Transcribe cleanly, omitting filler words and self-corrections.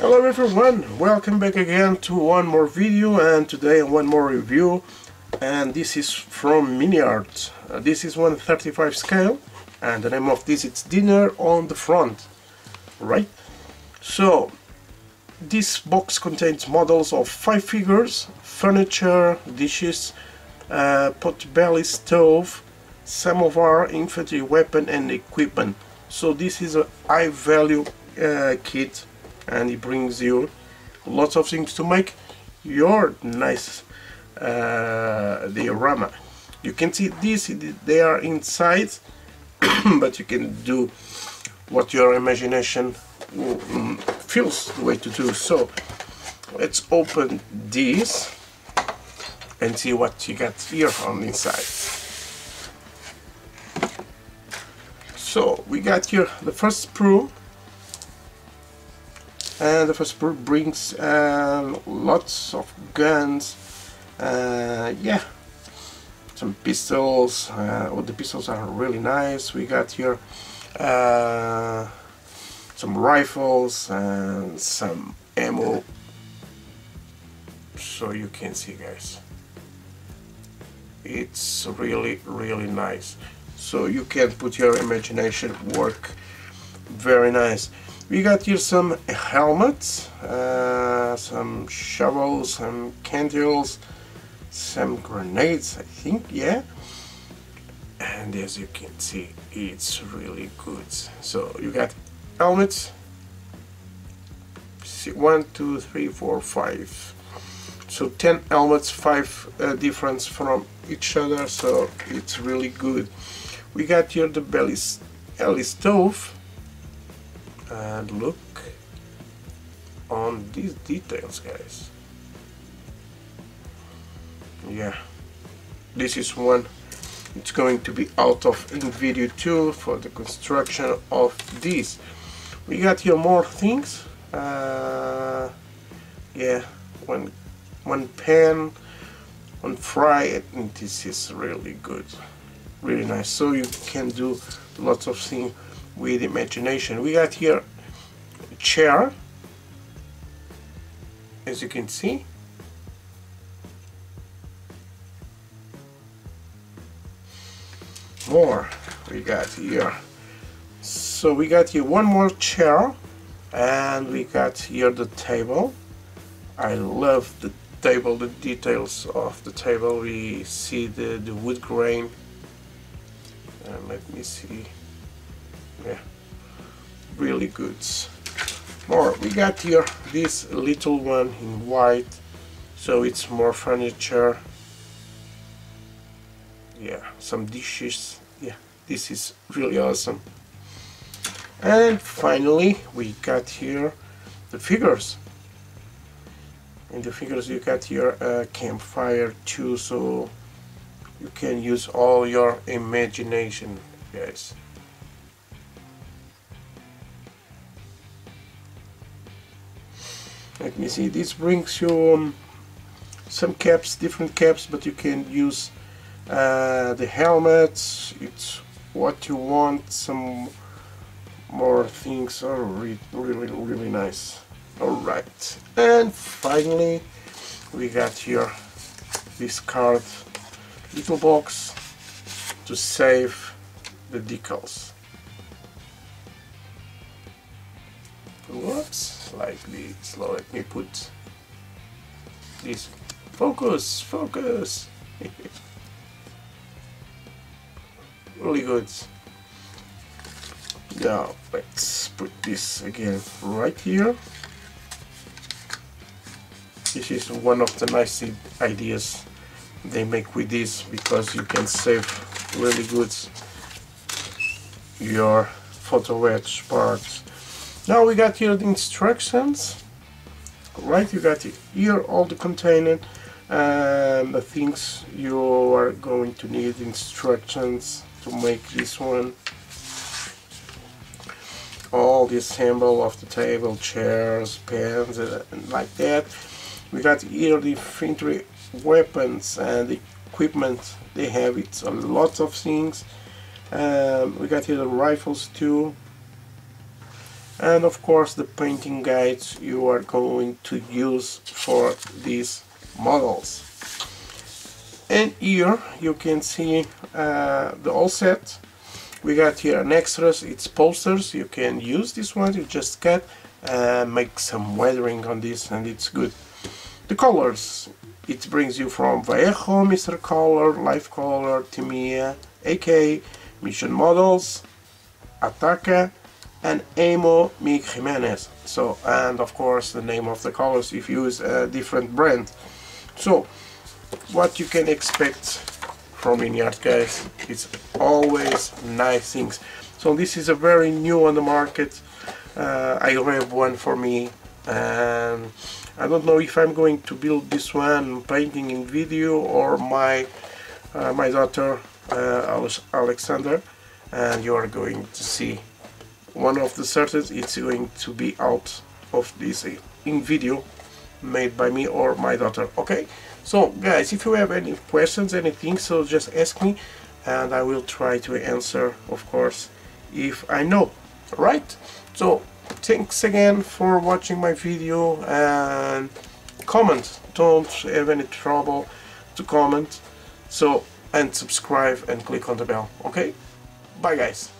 Hello everyone, welcome back again to one more video, and today one more review, and this is from Miniart. This is 1/35 scale, and the name of this is Dinner on the Front, right? So this box contains models of 5 figures, furniture, dishes, potbelly stove, samovar, infantry weapon and equipment. So this is a high value kit, and it brings you lots of things to make your nice diorama. You can see this, they are inside, but you can do what your imagination feels the way to do. So let's open this and see what you got here on the inside. So we got here the first sprue, and the first sprue brings lots of guns, yeah, some pistols. The pistols are really nice. We got here some rifles and some ammo, so you can see, guys, it's really nice. So you can put your imagination work very nice. We got here some helmets, some shovels, some candles, some grenades, I think, yeah. And as you can see, it's really good. So you got helmets, 1, 2, 3, 4, 5. So 10 helmets, 5 different from each other, so it's really good. We got here the belly stove, and look on these details, guys. Yeah, this is one. It's going to be out of in video too for the construction of this. We got here more things. Yeah, one pan, one fry, and this is really good, really nice. So you can do lots of things with imagination. We got here a chair, as you can see. More we got here. So we got here one more chair, and we got here the table. I love the table, the details of the table. We see the wood grain, and let me see, yeah, really good. More, we got here this little one in white, so it's more furniture. Yeah, some dishes. Yeah, this is really awesome. And finally we got here the figures. In the figures you got here a campfire too, so you can use all your imagination, guys. Let me see, this brings you some caps, different caps, but you can use the helmets. It's what you want. Some more things are really nice. Alright, and finally we got here this card, little box to save the decals. Whoops, like this. Let me put this. Focus. Really good. Now let's put this again right here. This is one of the nice ideas they make with this, because you can save really good your photo etch parts. Now we got here the instructions, right? You got here all the container and the things you are going to need, instructions to make this one. All the assemble of the table, chairs, pens, and like that. We got here the infantry weapons and the equipment they have. It's a lot of things. We got here the rifles too. and of course the painting guides you are going to use for these models. And here you can see the all set. We got here an extras, it's posters. You can use this one, you just cut make some weathering on this and it's good. The colors, it brings you from Vallejo, Mr. Color, Life Color, Timia, AK, Mission Models, Ataca, and Amo Mig Jimenez. So, and of course the name of the colors if you use a different brand. So what you can expect from Miniart, guys, it's always nice things. So this is a very new on the market. I grabbed one for me, and I don't know if I'm going to build this one painting in video or my daughter Alexander, and you are going to see one of the certain it's going to be out of this in video made by me or my daughter. Okay, so guys, if you have any questions, anything, so just ask me and I will try to answer, of course, if I know. Right, so thanks again for watching my video, and comment, don't have any trouble to comment, so, and subscribe and click on the bell. Okay, bye guys.